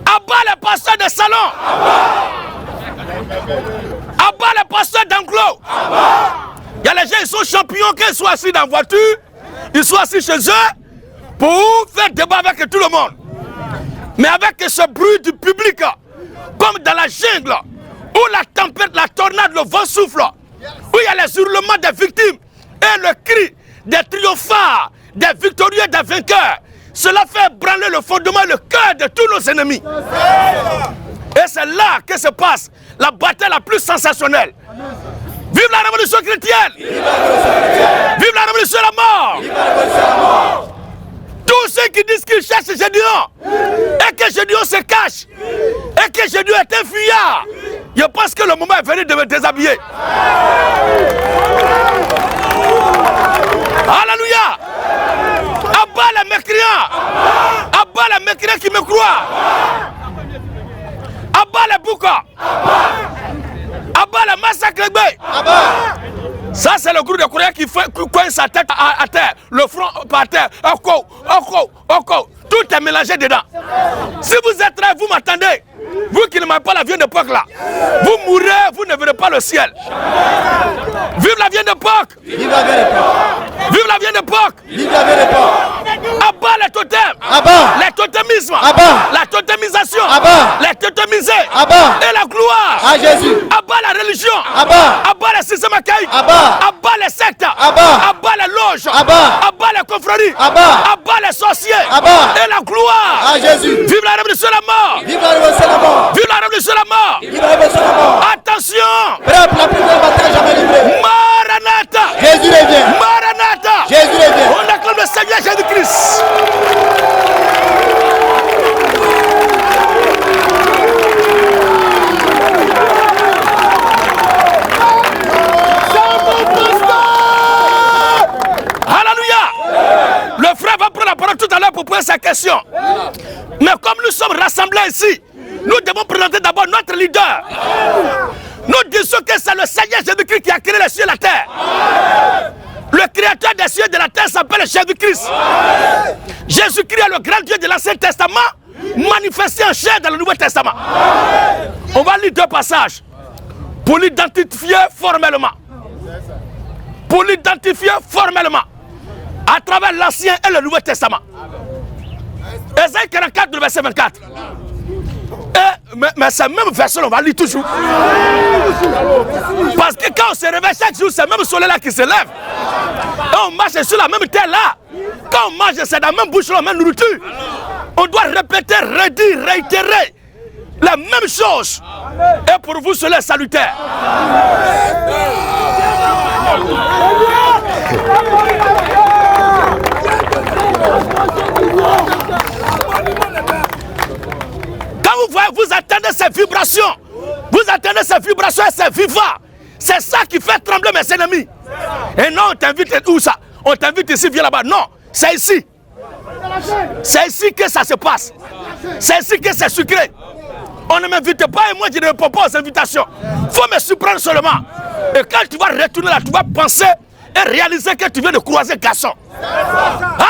Abat les pasteurs de salon. Abat les pasteurs d'enclos. Il y a les gens, ils sont champions, qu'ils soient assis dans la voiture, ils sont assis chez eux pour faire débat avec tout le monde. Mais avec ce bruit du public, comme dans la jungle, où la tempête, la tornade, le vent souffle, où il y a les hurlements des victimes et le cri des triomphards, des victorieux, des vainqueurs, cela fait branler le fondement, le cœur de tous nos ennemis. Et c'est là que se passe la bataille la plus sensationnelle. Vive la révolution chrétienne! Vive la révolution de la mort! Tous ceux qui disent qu'ils cherchent Gédéon et que Gédéon se cache et que Gédéon est un fuyard, je pense que le moment est venu de me déshabiller. Alléluia! Abat les mécréants! Abat les mécréants qui me croient! Abat les boucas! Abat les massacres! Ça, c'est le groupe de courriers qui coince sa tête à terre, le front par terre, tout est mélangé dedans. Si vous êtes là, vous m'attendez. Vous qui ne mangez pas la viande de porc là, vous mourrez, vous ne verrez pas le ciel. Vive la viande de porc! Vive la viande de porc! Vive la viande de porc! Vive la viande de porc! Abat les totems! Abat! Les totemismes! Abat! La totemisation! Abat! Les totemisés! Abat! Et la gloire! À Jésus! Abat la religion! Abat! Abat les systèmes archaïques! Abat! Abat les sectes! Abat! Abat les loges! Abat! Abat les confréries! Abat! Abat les sorciers! Abat! Et la gloire! À Jésus! Vive la révolution de la mort! Vive la révolution de la mort! Vive la révolution de la mort! Vive la révolution de la mort! Attention! Peuple, la plus grande bataille jamais livrée! Maranatha! Jésus revient! Maranatha! Jésus revient! On acclame le Seigneur Jésus-Christ! Alléluia! Le frère va prendre la parole tout à l'heure pour poser sa question. Mais comme nous sommes rassemblés ici, nous devons présenter d'abord notre leader. Nous disons que c'est le Seigneur Jésus-Christ qui a créé les cieux et la terre. Le créateur des cieux et de la terre s'appelle Jésus-Christ. Jésus-Christ est le grand Dieu de l'Ancien Testament, manifesté en chair dans le Nouveau Testament. On va lire deux passages pour l'identifier formellement. Pour l'identifier formellement à travers l'Ancien et le Nouveau Testament. Ésaïe 44, verset 24. Mais c'est le même verset, on va lire toujours. Parce que quand on se réveille chaque jour, c'est le même soleil là qui se lève. Et on marche sur la même terre là. Quand on mange, c'est dans la même bouche, la même nourriture. On doit répéter, redire, réitérer la même chose. Et pour vous, cela est salutaire. Quand vous voyez, vous attendez ces vibrations. Vous attendez ces vibrations et ces vivants. C'est ça qui fait trembler mes ennemis. Et non, on t'invite où ça? On t'invite ici, viens là-bas. Non, c'est ici. C'est ici que ça se passe. C'est ici que c'est sucré. On ne m'invite pas et moi je ne réponds pas aux invitations. Il faut me surprendre seulement. Et quand tu vas retourner là, tu vas penser et réaliser que tu viens de croiser garçon.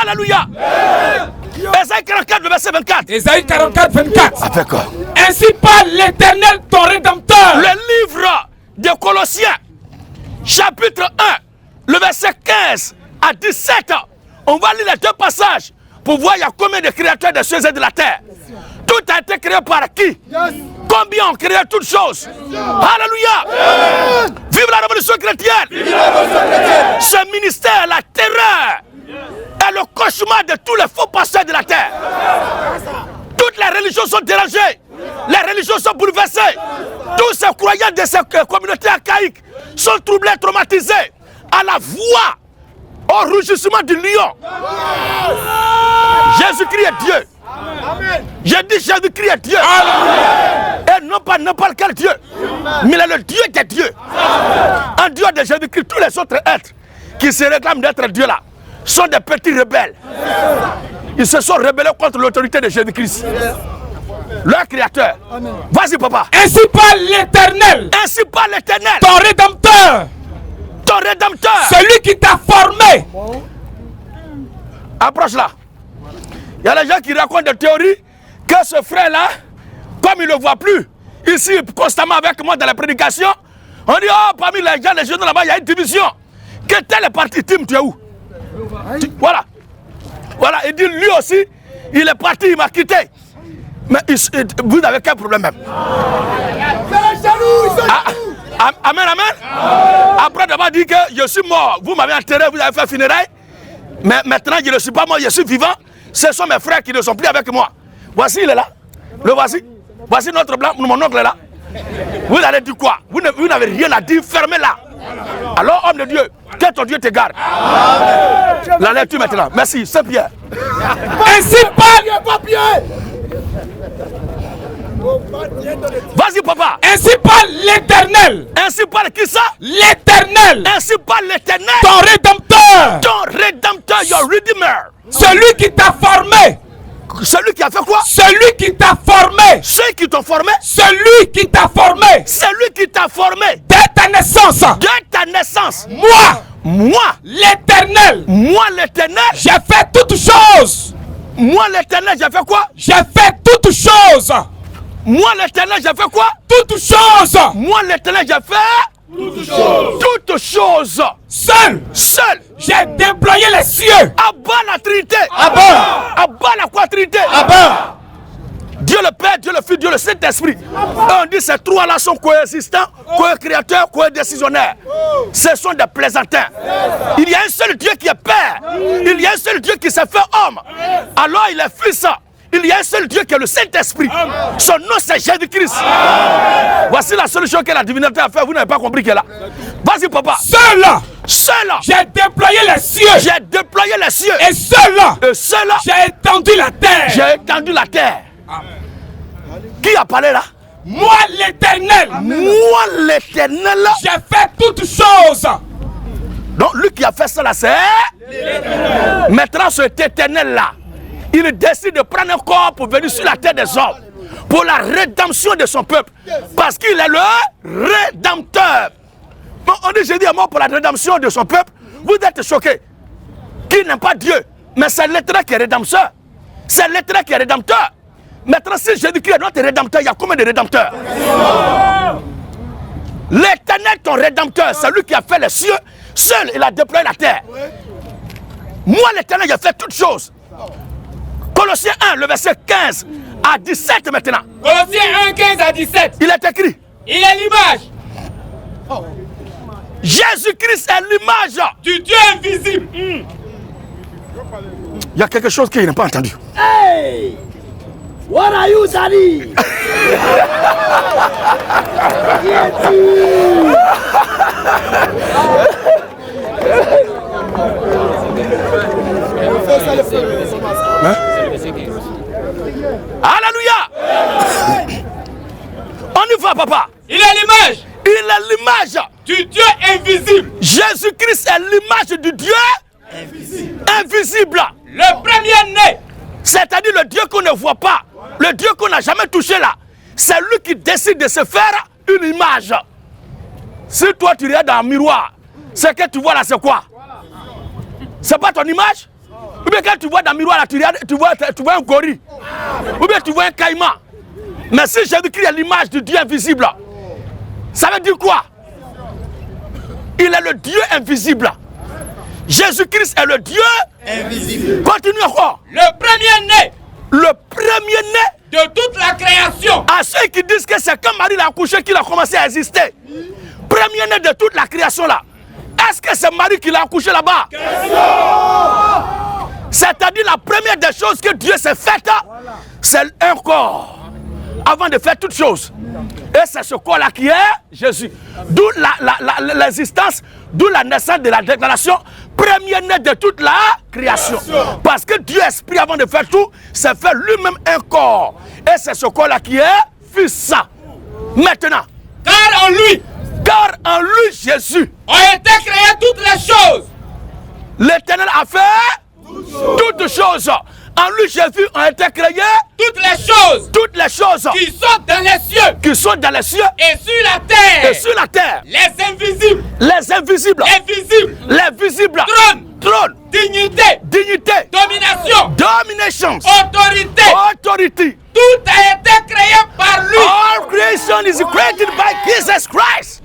Alléluia. Ésaïe 44, verset 24. Ésaïe 44, 24. Avec quoi? Ainsi parle l'Éternel, ton Rédempteur. Le livre de Colossiens, chapitre 1, le verset 15 à 17. On va lire les deux passages pour voir il y a combien de créateurs des cieux et de la terre. Tout a été créé par qui? Combien ont créé toutes choses? Alléluia. Vive la révolution chrétienne. Ce ministère, la terreur, est le cauchemar de tous les faux pasteurs de la terre. Toutes les religions sont dérangées. Les religions sont bouleversées. Tous ces croyants de ces communautés archaïques sont troublés, traumatisés à la voix, au rugissement du lion. Jésus-Christ est Dieu. J'ai dit Jésus-Christ est Dieu. Et non pas n'importe quel Dieu, mais il est le Dieu des dieux. En dehors de Jésus-Christ, tous les autres êtres qui se réclament d'être Dieu là sont des petits rebelles. Ils se sont rebellés contre l'autorité de Jésus-Christ, leur créateur. Vas-y papa. Ainsi parle l'Éternel. Ainsi parle l'Éternel. Ton Rédempteur. Ton Rédempteur. Celui qui t'a formé. Approche là. Il y a les gens qui racontent des théories que ce frère-là, comme il ne le voit plus, ici, constamment avec moi dans la prédication, on dit, oh, parmi les gens, les jeunes là-bas, il y a une division. Que tel est parti, Tim, tu es où? Voilà. Voilà, il dit, lui aussi, il est parti, il m'a quitté. Mais vous avez quel problème même? Amen, amen. Après d'avoir dit que je suis mort, vous m'avez enterré, vous avez fait funérailles. Mais maintenant, je ne suis pas mort, je suis vivant. Ce sont mes frères qui ne sont plus avec moi. Voici, il est là. Le voici. Voici notre blanc, mon oncle est là. Vous allez dire quoi? Vous n'avez rien à dire, fermez-la. Alors, homme de Dieu, que ton Dieu te garde. La lecture maintenant. Merci, c'est Pierre. Ainsi parle. Vas-y, papa. Ainsi parle l'Éternel. Ainsi parle qui ça? L'Éternel. Ainsi parle l'Éternel. Ton rédempteur. Ton rédempteur, your redeemer. Celui qui t'a formé. Celui qui a fait quoi? Celui qui t'a formé. Ceux qui t'ont formé. Celui qui t'a formé. Celui qui t'a formé. Dès ta naissance. Dès ta naissance. Moi, l'Éternel. Moi, l'Éternel. J'ai fait toutes choses. Moi, l'Éternel, j'ai fait quoi? J'ai fait toutes choses. Moi, l'Éternel, j'ai fait quoi? Toutes choses. Moi, l'Éternel, j'ai fait toutes choses. Toutes choses. Seul. J'ai déployé les cieux. À bas la Trinité. À bas. À bas la quoi Trinité? À bas. Dieu le Père, Dieu le Fils, Dieu le Saint-Esprit. On dit ces trois-là sont coexistants, co-créateurs, co-décisionnaires. Ce sont des plaisantins. Il y a un seul Dieu qui est Père. Il y a un seul Dieu qui s'est fait homme. Alors il est Fils. Il y a un seul Dieu qui est le Saint-Esprit. Son nom c'est Jésus-Christ. Voici la seule chose que la divinité a fait. Vous n'avez pas compris qu'elle a. Vas-y papa. Seul. J'ai déployé les cieux. J'ai déployé les cieux. Et seul. J'ai étendu la terre. J'ai étendu la terre. Qui a parlé là? Moi l'Éternel. Moi l'Éternel. J'ai fait toutes choses. Donc lui qui a fait ça là, c'est l'Éternel. Maintenant cet Éternel là, il décide de prendre un corps pour venir sur la terre des hommes, pour la rédemption de son peuple, parce qu'il est le rédempteur. Bon, on dit Jésus est mort pour la rédemption de son peuple. Vous êtes choqués. Qui n'aime pas Dieu? Mais c'est l'Éternel qui est rédempteur. C'est l'Éternel qui est rédempteur. Maintenant, si Jésus-Christ est notre rédempteur, il y a combien de rédempteurs? L'Éternel, ton rédempteur, c'est lui qui a fait les cieux. Seul, il a déployé la terre. Moi, l'Éternel, j'ai fait toutes choses. Colossiens 1, le verset 15 à 17 maintenant. Colossiens 1, 15 à 17. Il est écrit. Il est l'image. Jésus-Christ est l'image du Dieu invisible. Il y a quelque chose qu'il n'a pas entendu. Hey! What are you, Daddy? Alléluia. On y va, papa. Il est l'image. Il est l'image du Dieu invisible. Jésus-Christ est l'image du Dieu invisible. Le premier-né. C'est-à-dire le Dieu qu'on ne voit pas, le Dieu qu'on n'a jamais touché là. C'est lui qui décide de se faire une image. Si toi tu regardes dans un miroir, ce que tu vois là c'est quoi? C'est pas ton image? Ou bien quand tu vois dans le miroir là, tu vois un gorille. Ou bien tu vois un caïman. Mais si Jésus-Christ est l'image du Dieu invisible, ça veut dire quoi? Il est le Dieu invisible. Jésus-Christ est le Dieu invisible. Continue encore. Le premier-né. Le premier-né de toute la création. À ceux qui disent que c'est quand Marie l'a accouché qu'il a commencé à exister. Premier-né de toute la création là. Est-ce que c'est Marie qui l'a accouché là-bas? C'est-à-dire la première des choses que Dieu s'est faite, c'est un corps. Avant de faire toutes choses. Et c'est ce corps-là qui est Jésus. D'où l'existence, d'où la naissance de la déclaration, premier-né de toute la création. Parce que Dieu Esprit, avant de faire tout, s'est fait lui-même un corps. Et c'est ce corps-là qui est Fils. Maintenant. Car en lui, Jésus, ont été créées toutes les choses. L'Éternel a fait toutes choses. En lui, Jésus, ont été créées toutes les choses toutes les choses qui sont dans les cieux qui sont dans les cieux et sur la terre. et sur la terre. Les invisibles, Les invisibles, les visibles, les visibles, trône, trône, dignité, dignité, domination, domination, autorité. authority. Tout a été créé par lui. All creation is created by Jesus Christ.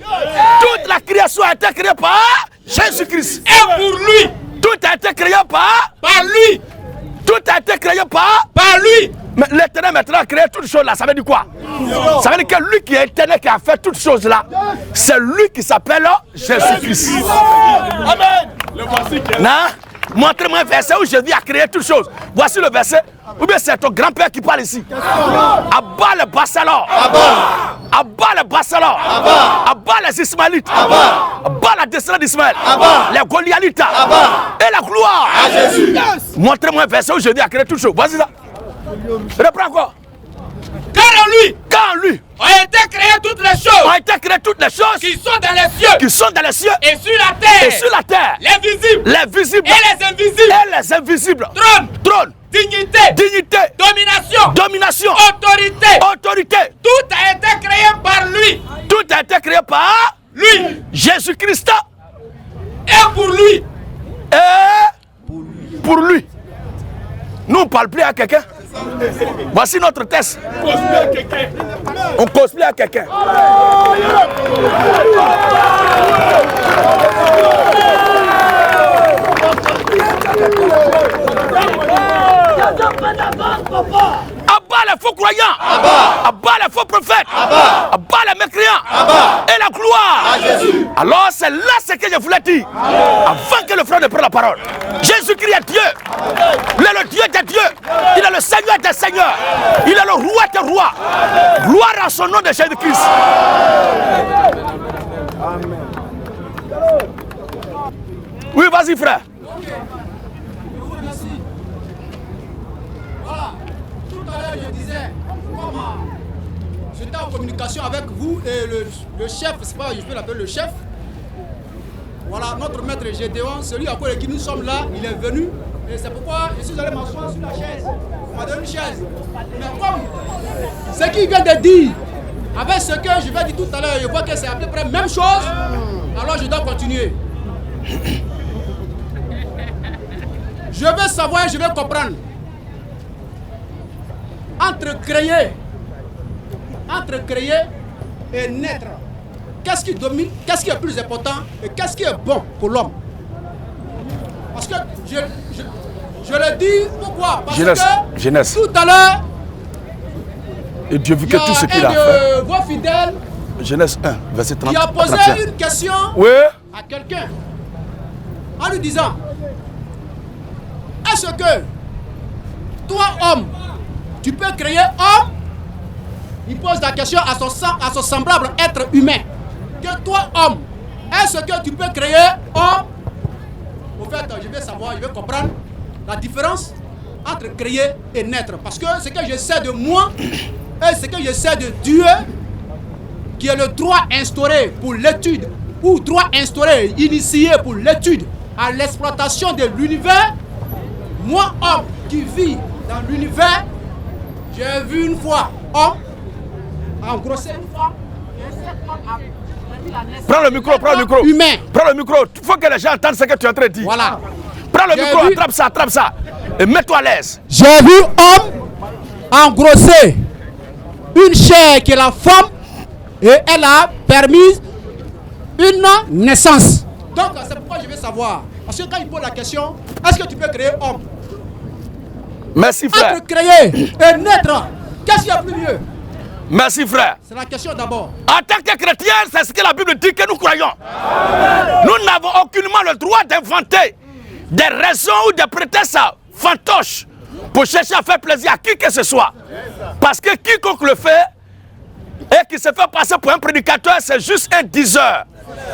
Toute la création a été créée par Jésus-Christ. Et pour lui, Tout a été créé par. par lui, Tout a été créé par. par lui. Mais l'Éternel maintenant a créé toutes choses là. Ça veut dire quoi? Ça veut dire que lui qui est éternel, qui a fait toutes choses là, c'est lui qui s'appelle Jésus-Christ. Amen. Non? Montrez-moi un verset où Jésus a créé toutes choses. Voici le verset. Ou bien c'est ton grand-père qui parle ici. Abat le Bassalon. Abat le Bassalon. Abat les Ismaélites. Abat la descendance d'Ismaël. Les Goliathites. Et la gloire à Jésus. Montrez-moi un verset où Jésus a créé toutes choses. Voici ça. Reprends encore. Car en lui Quand lui ont été créées toutes les choses ont été créées toutes les choses qui sont dans les cieux qui sont dans les cieux et sur la terre. et sur la terre. Les visibles Les visibles et les invisibles. et les invisibles. Trône, Trône, dignité, dignité, domination, domination, autorité. autorité. Tout a été créé par lui. Tout a été créé par Lui Jésus-Christ et pour lui. et pour lui. Nous, on ne parle plus à quelqu'un. Voici notre test. On cosplay à quelqu'un. Abat les faux croyants, abat les faux prophètes, abat les mécréants et la gloire à Jésus. Alors c'est là ce que je voulais dire avant que le frère ne prenne la parole. Jésus-Christ est Dieu. Il est le Dieu des dieux. Il est le Seigneur des seigneurs. Il est le roi des rois. Gloire à son nom de Jésus-Christ. Oui, vas-y frère. Voilà, tout à l'heure je disais comment j'étais en communication avec vous et le chef, c'est pas, je peux l'appeler le chef. Voilà, notre maître Gédéon, celui à cause de qui nous sommes là, il est venu et c'est pourquoi je suis allé m'asseoir sur la chaise. On m'a donné une chaise. Mais comme ce qu'il vient de dire, avec ce que je vais dire tout à l'heure, je vois que c'est à peu près la même chose, alors je dois continuer. Je veux savoir, je veux comprendre. Entre créer et naître, qu'est-ce qui domine, qu'est-ce qui est plus important et qu'est-ce qui est bon pour l'homme? Parce que je le dis, pourquoi? Parce Genèse. que tout à l'heure, Et Dieu vu il y que tout ce a qu'il a un fait. de vos fidèles Genèse 1, verset 30. qui a posé 31. une question Oui. à quelqu'un en lui disant: est-ce que toi, homme, tu peux créer homme? Il pose la question à son semblable être humain. Que toi, homme, est-ce que tu peux créer homme? Au fait, je vais savoir, je vais comprendre la différence entre créer et naître. Parce que ce que je sais de moi et ce que je sais de Dieu, qui est le droit instauré pour l'étude, ou droit instauré, initié pour l'étude à l'exploitation de l'univers, moi, homme qui vit dans l'univers, j'ai vu une fois homme engrossé une fois. Prends le micro, prends le micro. Humain. Prends le micro. Il faut que les gens entendent ce que tu es en train de dire. Voilà. Prends le J'ai micro, vu- attrape ça. Et mets-toi à l'aise. J'ai vu homme engrosser une chair qui est la femme et elle a permis une naissance. Donc c'est pourquoi je veux savoir. Parce que quand il pose la question, est-ce que tu peux créer homme? Merci frère. Entre créer et naître, qu'est-ce qu'il y a plus mieux? Merci frère. C'est la question d'abord. En tant que chrétien, c'est ce que la Bible dit que nous croyons. Nous n'avons aucunement le droit d'inventer des raisons ou des prétextes fantoches pour chercher à faire plaisir à qui que ce soit. Parce que quiconque le fait et qui se fait passer pour un prédicateur, c'est juste un diseur.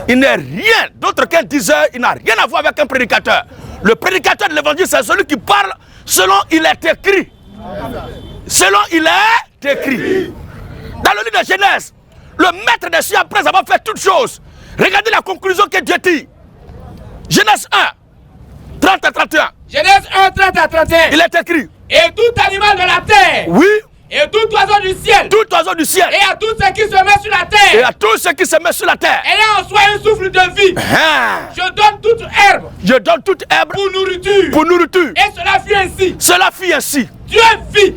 Il n'est rien d'autre qu'un diseur, il n'a rien à voir avec un prédicateur. Le prédicateur de l'évangile, c'est celui qui parle selon il est écrit. Selon il est écrit. Dans le livre de Genèse, le maître des cieux, après avoir fait toutes choses, regardez la conclusion que Dieu dit. Genèse 1, 30 à 31. Genèse 1, 30 à 31. Il est écrit. Et tout animal de la terre. Oui. Et tout oiseau du ciel. Tout oiseau du ciel. Et à tout ce qui se met sur la terre. Et à tout ce qui se met sur la terre. Ayant en soi un souffle de vie. Je donne toute herbe. Je donne toute herbe. Pour nourriture. Pour nourriture. Et cela fut ainsi. Cela fut ainsi. Dieu vit.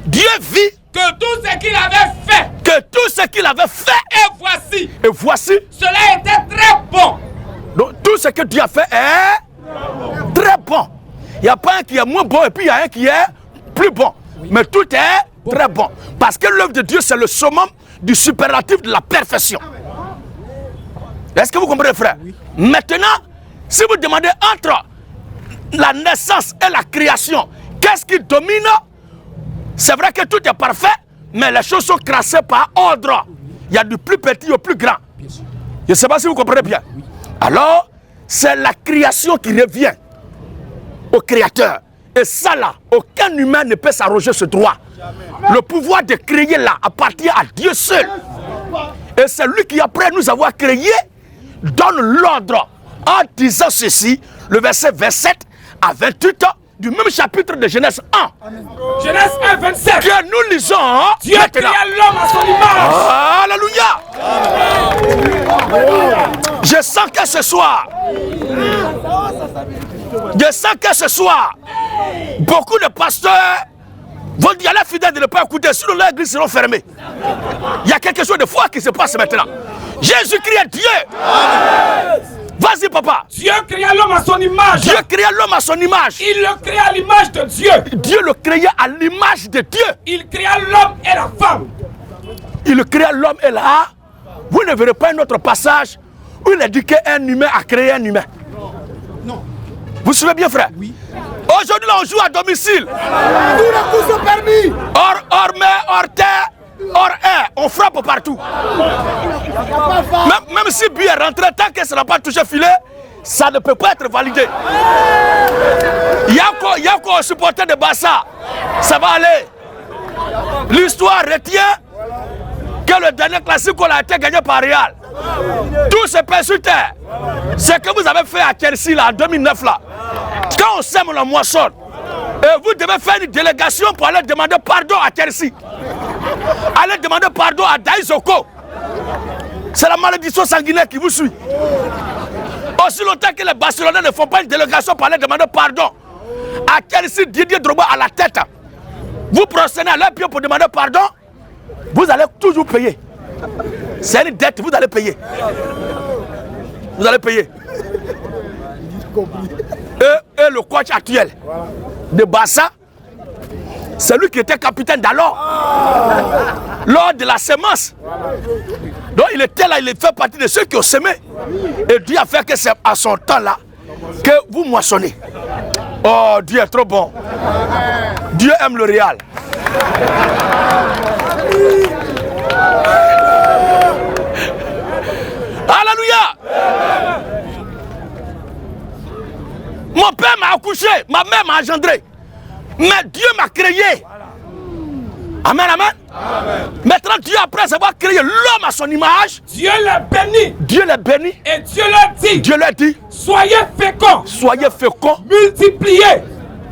Dieu vit. Que tout ce qu'il avait fait. Que tout ce qu'il avait fait. Et voici. Et voici. Cela était très bon. Donc tout ce que Dieu a fait est très bon. Il n'y a pas un qui est moins bon et puis il y a un qui est plus bon. Mais tout est très bon. Parce que l'œuvre de Dieu, c'est le summum du superlatif de la perfection. Est-ce que vous comprenez, frère? Oui. Maintenant, si vous demandez entre la naissance et la création, qu'est-ce qui domine? C'est vrai que tout est parfait, mais les choses sont classées par ordre. Il y a du plus petit au plus grand. Je ne sais pas si vous comprenez bien. Oui. Alors, c'est la création qui revient au Créateur. Et ça là, aucun humain ne peut s'arroger ce droit. Le pouvoir de créer là appartient à Dieu seul. Et c'est lui qui, après nous avoir créé, donne l'ordre en disant ceci, le verset 27 à 28 du même chapitre de Genèse 1. Amen. Genèse 1, 27. Que nous lisons. Dieu créa l'homme à son image. Alléluia. Je sens que ce soir, beaucoup de pasteurs vont dire à la fidèle de ne pas écouter, sinon les églises seront fermées. Il y a quelque chose de fort qui se passe maintenant. Jésus-Christ est Dieu. Vas-y, papa. Dieu créa l'homme à son image. Dieu créa l'homme à son image. Il le créa à l'image de Dieu. Dieu le créa à l'image de Dieu. Il créa l'homme et la femme. Il créa l'homme et la... Vous ne verrez pas un autre passage où il a dit qu'un humain a créé un humain. Non. Vous suivez bien, frère? Oui. Aujourd'hui, là, on joue à domicile. Tous les coups sont permis. Hors mer, hors terre, hors air. On frappe partout. Même si but est rentré, tant que ça n'a pas touché filet, ça ne peut pas être validé. Il y a encore un supporter de Bassa. Ça va aller. L'histoire retient que le dernier classique a été gagné par Real. Tout se passe sur terre. Ce que vous avez fait à Chelsea là, en 2009 là. Quand on sème la moissonne, et vous devez faire une délégation pour aller demander pardon à Chelsea. Allez demander pardon à Daïsoko. C'est la malédiction sanguinaire qui vous suit. Aussi longtemps que les Barcelonais ne font pas une délégation pour aller demander pardon à Chelsea, Didier Drogba à la tête, vous procédez à leur pied pour demander pardon, vous allez toujours payer. C'est une dette, vous allez payer. Vous allez payer. Et le coach actuel de Barça, c'est lui qui était capitaine d'alors, lors de la semence. Donc il était là, il fait partie de ceux qui ont semé. Et Dieu a fait que c'est à son temps là que vous moissonnez. Oh, Dieu est trop bon. Dieu aime le Real. Alléluia. Mon père m'a accouché, ma mère m'a engendré. Mais Dieu m'a créé. Amen, amen. Amen. Maintenant, Dieu, après avoir créé l'homme à son image, Dieu l'a béni. Dieu l'a béni. Et Dieu l'a dit. Dieu l'a dit. Soyez féconds. Soyez féconds. Multipliez.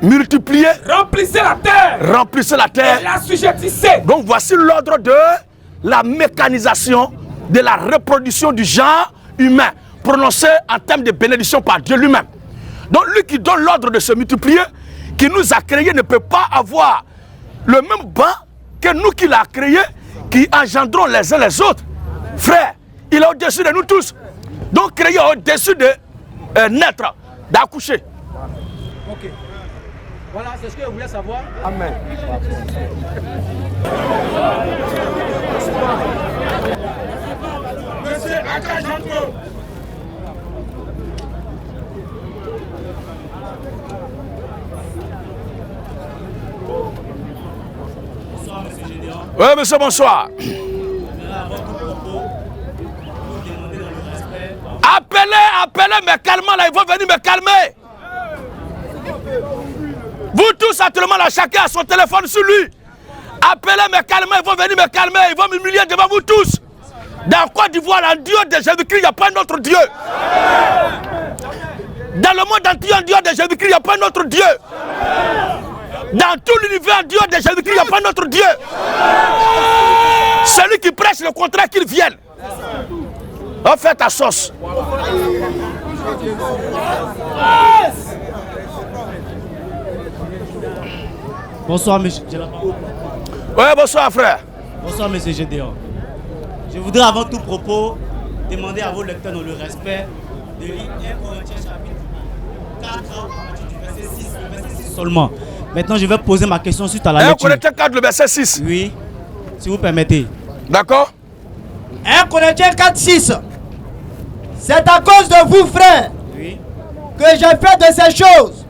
Multipliez. Remplissez la terre. Remplissez la terre. Et l'assujettissez. Donc voici l'ordre de la mécanisation de la reproduction du genre humain, prononcé en termes de bénédiction par Dieu lui-même. Donc lui qui donne l'ordre de se multiplier, qui nous a créés, ne peut pas avoir le même banc que nous qui l'a créé, qui engendrons les uns les autres. Frère, il est au-dessus de nous tous. Donc créé au-dessus de naître, d'accoucher. Ok. Voilà, c'est ce que je voulais savoir. Amen. Monsieur Akajanto. Oui, monsieur, bonsoir. Appelez, mais calmement, là, ils vont venir me calmer. Vous tous, actuellement, là, chacun a son téléphone sur lui. Appelez, mais calmement, ils vont venir me calmer. Ils vont m'humilier devant vous tous. Dans Côte d'Ivoire, en Dieu de Jésus-Christ, il n'y a pas un autre Dieu. Dans le monde entier, en Dieu de Jésus-Christ, il n'y a pas un autre Dieu. Dans tout l'univers, Dieu de Jésus-Christ, il n'y a pas notre Dieu. Celui qui prêche le contraire, qu'il vienne. On fait ta sauce. Bonsoir, monsieur. Oui, bonsoir, frère. Bonsoir, monsieur Gédéon. Je voudrais, avant tout propos, demander à vos lecteurs dans le respect de lire 1 Corinthiens chapitre 4, verset 6, le verset 6 seulement. Maintenant, je vais poser ma question suite à la lecture. 1 Corinthiens 4, le verset 6. Oui, si vous permettez. D'accord. 1 Corinthiens 4, 6. C'est à cause de vous, frères, Oui. que j'ai fait de ces choses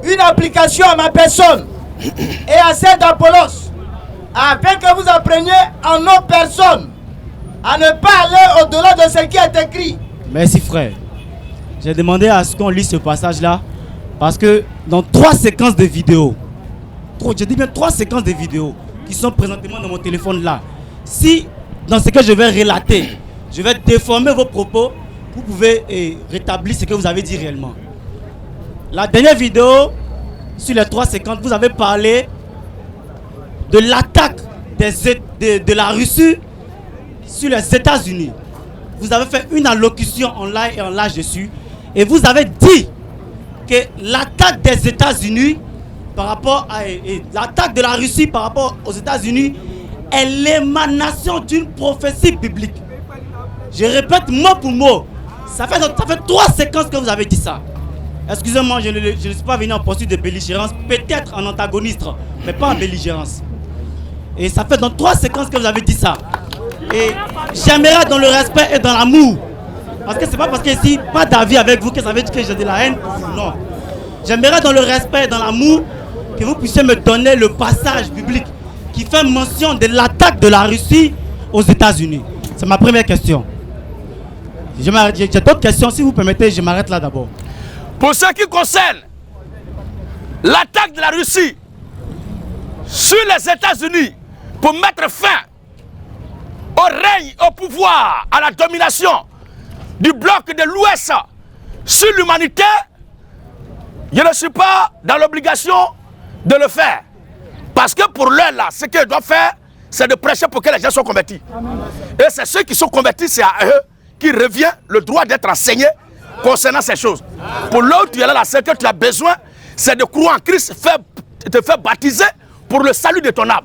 une application à ma personne et à celle d'Apollos, afin que vous appreniez en nos personnes à ne pas aller au-delà de ce qui est écrit. Merci, frère. J'ai demandé à ce qu'on lise ce passage-là parce que dans 3 séquences de vidéos, je dis bien 3 séquences de vidéos qui sont présentement dans mon téléphone là, si dans ce que je vais relater, je vais déformer vos propos, vous pouvez rétablir ce que vous avez dit réellement. La dernière vidéo, sur les 3 séquences, vous avez parlé de l'attaque de la Russie sur les États-Unis. Vous avez fait une allocution en live et en live dessus. Et vous avez dit que l'attaque des États-Unis par rapport à l'attaque de la Russie par rapport aux États-Unis est l'émanation d'une prophétie biblique. Je répète mot pour mot. Ça fait 3 séquences que vous avez dit ça. Excusez-moi, je ne suis pas venu en poursuite de belligérance, peut-être en antagoniste, mais pas en belligérance. Et ça fait dans 3 séquences que vous avez dit ça. Et j'aimerais dans le respect et dans l'amour. Parce que c'est pas parce que ici, pas d'avis avec vous que ça veut dire que j'ai de la haine. Non. J'aimerais dans le respect et dans l'amour que vous puissiez me donner le passage biblique qui fait mention de l'attaque de la Russie aux États-Unis. C'est ma première question. J'ai d'autres questions, si vous permettez, je m'arrête là d'abord. Pour ce qui concerne l'attaque de la Russie sur les États-Unis pour mettre fin au règne, au pouvoir, à la domination du bloc de l'Ouest sur l'humanité, je ne suis pas dans l'obligation de le faire. Parce que pour l'heure là, ce qu'ils doivent faire, c'est de prêcher pour que les gens soient convertis. Et c'est ceux qui sont convertis, c'est à eux qui revient le droit d'être enseigné concernant ces choses. Pour l'autre, tu es là, ce que tu as besoin, c'est de croire en Christ, te faire baptiser pour le salut de ton âme.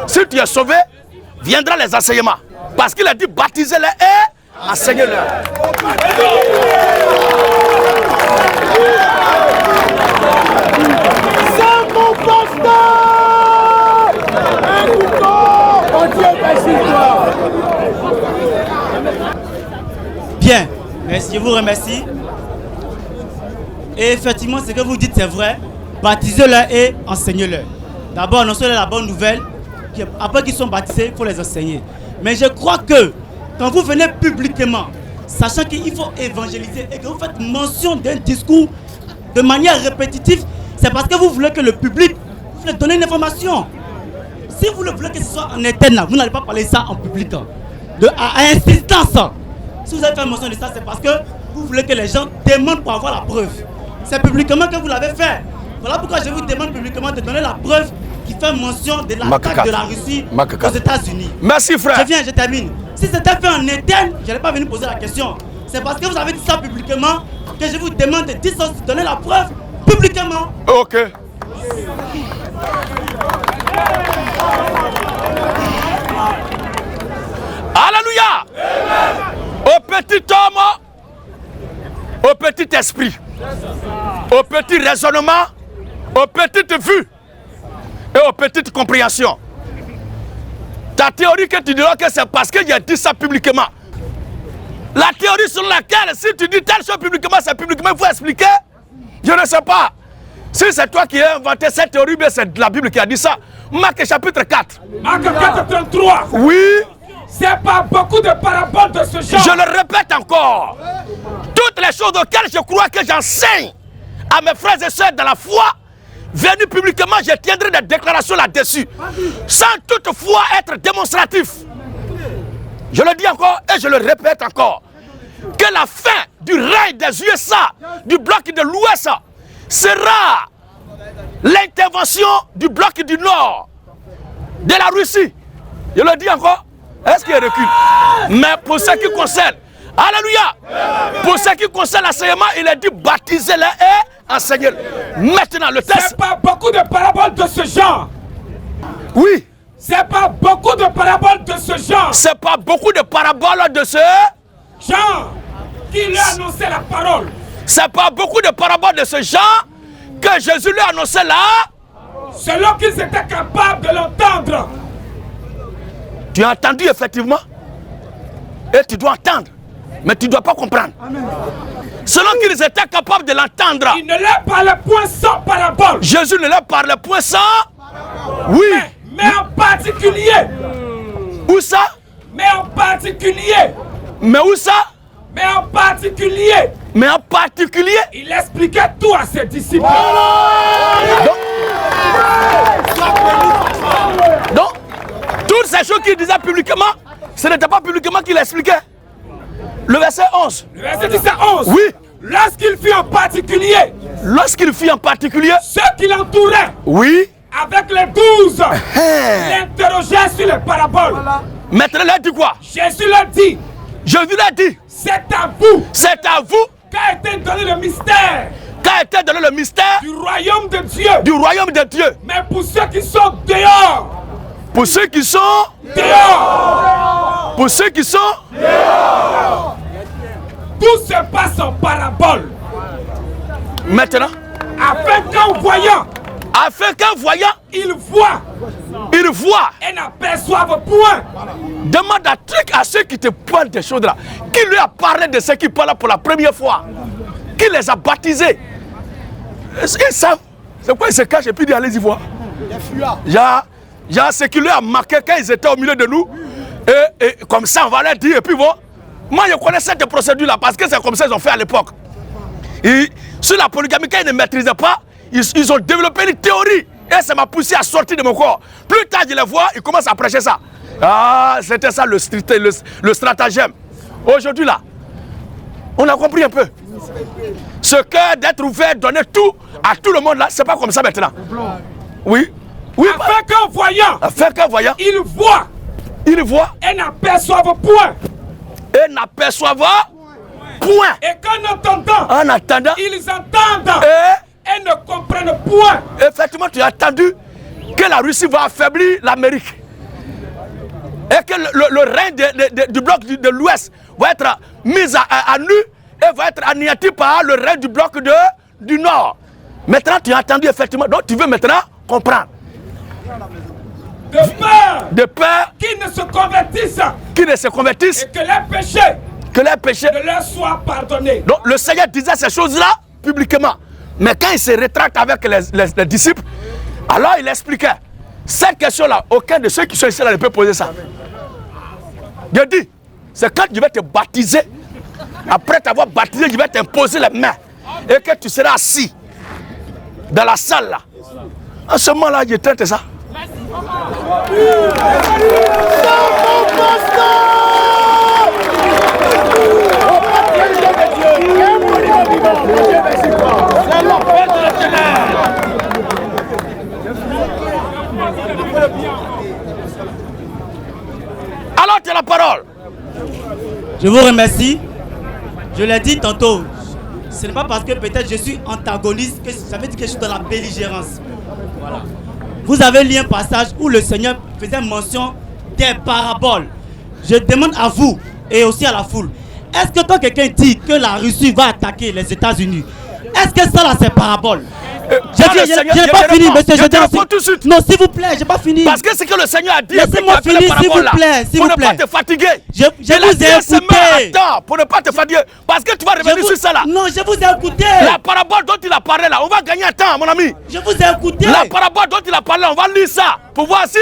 Si tu es sauvé, viendra les enseignements. Parce qu'il a dit baptisez-les et enseignez-les. C'est mon pasteur! Un couteau! Mon Dieu, merci toi! Bien, merci, je vous remercie. Et effectivement, ce que vous dites, c'est vrai. Baptisez-les et enseignez-les. D'abord, annoncez-leur la bonne nouvelle. Après qu'ils sont baptisés, il faut les enseigner. Mais je crois que quand vous venez publiquement, sachant qu'il faut évangéliser et que vous faites mention d'un discours de manière répétitive, c'est parce que vous voulez que le public vous voulez donner une information. Si vous voulez que ce soit en interne, vous n'allez pas parler ça en public. À insistance. Si vous avez fait mention de ça, c'est parce que vous voulez que les gens demandent pour avoir la preuve. C'est publiquement que vous l'avez fait. Voilà pourquoi je vous demande publiquement de donner la preuve qui fait mention de l'attaque de la Russie aux États-Unis. Merci frère. Je termine. Si c'était fait en interne, je n'allais pas venir poser la question. C'est parce que vous avez dit ça publiquement que je vous demande de donner la preuve publiquement. Ok. Alléluia. Au petit homme, au petit esprit, au petit raisonnement, aux petites vues et aux petites compréhensions. Ta théorie que tu diras que c'est parce que j'ai dit ça publiquement. La théorie sur laquelle, si tu dis telle chose publiquement, c'est publiquement, il faut expliquer. Je ne sais pas. Si c'est toi qui as inventé cette théorie, bien c'est la Bible qui a dit ça. Marc chapitre 4. Marc 4, 33. Oui. C'est pas beaucoup de paraboles de ce genre. Je le répète encore. Toutes les choses auxquelles je crois que j'enseigne à mes frères et sœurs dans la foi, venu publiquement, je tiendrai des déclarations là-dessus. Sans toutefois être démonstratif. Je le dis encore et je le répète encore. Que la fin du règne des USA, du bloc de l'Ouest, sera l'intervention du bloc du Nord, de la Russie. Je le dis encore, est-ce qu'il recule? Mais pour ce qui concerne, alléluia, pour ce qui concerne l'enseignement, il a dit baptisez-les et enseignez-les. Maintenant, le texte. C'est pas beaucoup de paraboles de ce genre. Oui. C'est pas beaucoup de paraboles de ce genre. C'est pas beaucoup de paraboles de ce genre qui lui a annoncé la parole. C'est pas beaucoup de paraboles de ce genre que Jésus lui a annoncé là. Selon qu'ils étaient capables de l'entendre. Tu as entendu effectivement. Et tu dois entendre. Mais tu ne dois pas comprendre. Amen. Selon qu'ils étaient capables de l'entendre. Il ne leur parlait point sans parabole. Jésus ne leur parlait point sans. Oui. Mais en particulier. Où ça? Mais en particulier. Mais où ça? Mais en particulier. Mais en particulier. Il expliquait tout à ses disciples. Donc, toutes ces choses qu'il disait publiquement, ce n'était pas publiquement qu'il expliquait. Le verset 11. Le verset 10 à 11. Oui. Lorsqu'il fit en particulier. Lorsqu'il fit en particulier. Ceux qui l'entouraient. Oui. Avec les 12. L'interrogeaient sur les paraboles. Maintenant, il a dit quoi? Jésus leur dit. Jésus l'a dit. C'est à vous. C'est à vous. Qu'a été donné le mystère. Qu'a été donné le mystère. Du royaume de Dieu. Du royaume de Dieu. Mais pour ceux qui sont dehors. Pour ceux qui sont dehors. Pour ceux qui sont dehors. Tout se passe en parabole. Maintenant. Afin qu'en voyant. Il voit et n'aperçoivent point. Demande un truc à ceux qui te pointent des choses là. Qui lui a parlé de ceux qui parlent pour la première fois? Qui les a baptisés? Ils savent. C'est quoi ils se cachent et puis ils disent allez-y voir. Il y a ce qui lui a marqué quand ils étaient au milieu de nous. Et comme ça on va leur dire et puis bon. Moi je connais cette procédure là parce que c'est comme ça qu'ils ont fait à l'époque. Et sur la polygamie quand ils ne maîtrisaient pas, ils ont développé une théorie. Et ça m'a poussé à sortir de mon corps. Plus tard, je les vois, ils commencent à prêcher ça. Ah, c'était ça le stratagème. Aujourd'hui, là, on a compris un peu. Ce cœur d'être ouvert, donner tout à tout le monde, là, c'est pas comme ça maintenant. Oui. Oui. Afin qu'en voyant, ils voient et n'aperçoivent point. Et qu'en entendant, ils entendent. Et ne comprennent point. Effectivement, tu as entendu que la Russie va affaiblir l'Amérique. Et que le règne du bloc de l'Ouest va être mis à nu et va être anéanti par le règne du bloc du Nord. Maintenant, tu as entendu effectivement. Donc, tu veux maintenant comprendre. De peur qu'ils ne se convertissent. Et que les péchés ne leur soient pardonnés. Donc, le Seigneur disait ces choses-là publiquement. Mais quand il se rétracte avec les disciples, alors il expliquait. Cette question-là, aucun de ceux qui sont ici là ne peut poser ça. Je dis, c'est quand je vais te baptiser, après t'avoir baptisé, je vais t'imposer les mains. Et que tu seras assis dans la salle là. En ce moment-là, je traite ça. Alors tu as la parole. Je vous remercie. Je l'ai dit tantôt. Ce n'est pas parce que peut-être je suis antagoniste que ça veut dire que je suis dans la belligérance. Voilà. Vous avez lu un passage où le Seigneur faisait mention des paraboles. Je demande à vous et aussi à la foule. Est-ce que quand quelqu'un dit que la Russie va attaquer les États-Unis, est-ce que ça là c'est parabole? Je n'ai pas fini, monsieur. Je non, s'il vous plaît, je n'ai pas fini. Parce que c'est que le Seigneur a dit. Laissez-moi finir, s'il vous plaît. Pour ne pas te fatiguer. Je vous ai écouté. Attends, pour ne pas te fatiguer. Parce que tu vas revenir sur ça là. Non, je vous ai écouté. La parabole dont il a parlé là, on va gagner un temps, mon ami. Je vous ai écouté. La parabole dont il a parlé, on va lire ça. Pour voir si